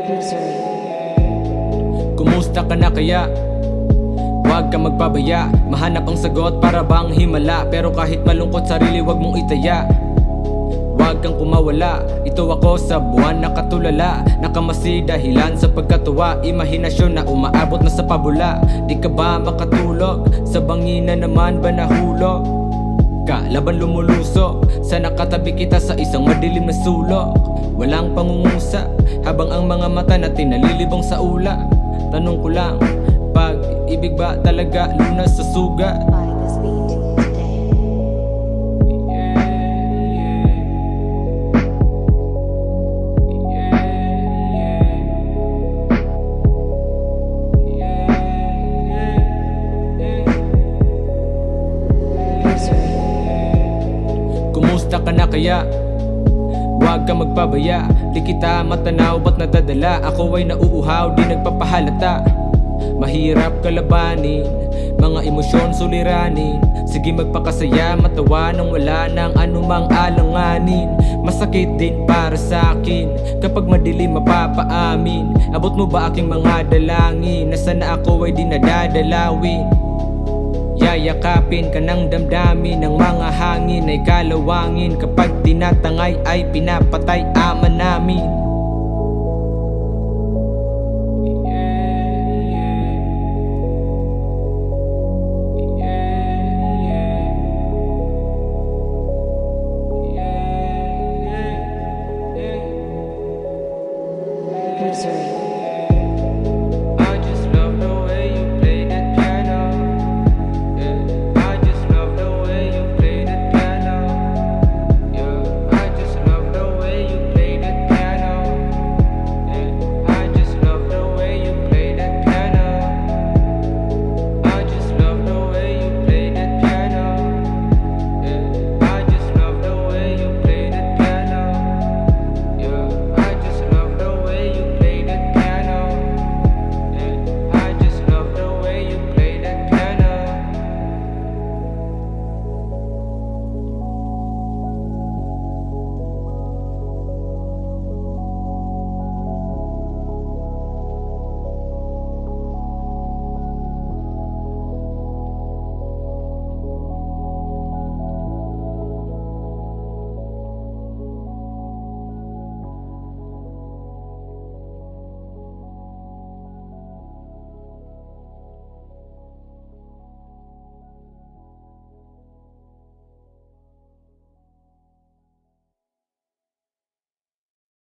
Misery. Kumusta ka na kaya? Huwag ka magpabaya, mahanap ang sagot para bang himala. Pero kahit malungkot sarili wag mong itaya. Huwag kang kumawala, ito ako sa buwan na katulala. Nakamasi dahilan sa pagkatuwa, imahinasyon na umaabot na sa pabula. Di ka ba makatulog? Sa bangina naman ba nahulog? Kalaban lumulusok, sana katabi kita sa isang madilim na sulok. Walang pangungusap, habang ang mga mata natin nalilibang sa ula. Tanong ko lang, pag-ibig ba talaga lunas sa sugat? By this beat today. Misery. Kumusta ka na kaya? Huwag ka magpabaya, di kita matanaw ba't nadadala? Ako ay nauuhaw, di nagpapahalata. Mahirap kalabanin, mga emosyon suliranin. Sige magpakasaya, matawa nang wala nang anumang alanganin. Masakit din para sa akin kapag madilim mapapaamin. Abot mo ba aking mga dalangin na sana ako ay di nadadalawin? Yayakapin ka ng damdamin ng mga hangin ay kalawangin. Kapag tinatangay ay pinapatay ama namin.